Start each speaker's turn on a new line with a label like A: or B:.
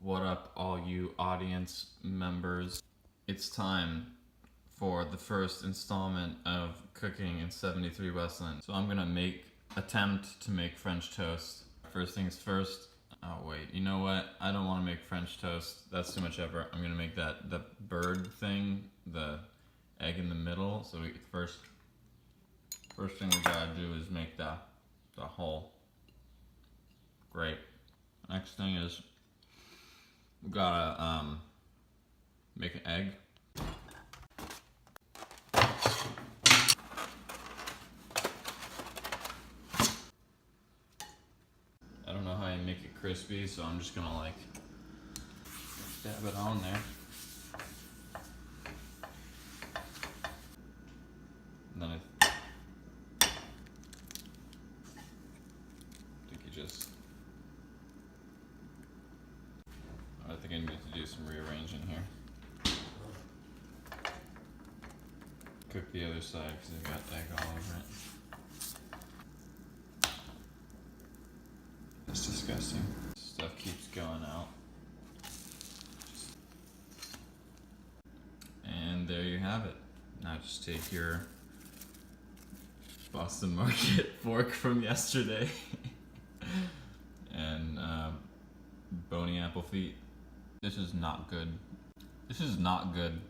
A: What up, all you audience members? It's time for the first installment of Cooking in 73 Westland. So I'm gonna attempt to make French toast. First things first. Oh wait, you know what? I don't want to make French toast. That's too much effort. I'm gonna make the bird thing, the egg in the middle. So first thing we gotta do is make the hole. Great. Next thing is we gotta make an egg. I don't know how you make it crispy, so I'm just gonna like dab it on there. And then I think I need to do some rearranging here. Cook the other side because I've got egg all over it. That's disgusting. Stuff keeps going out. And there you have it. Now just take your Boston Market fork from yesterday and bony apple feet. This is not good. This is not good.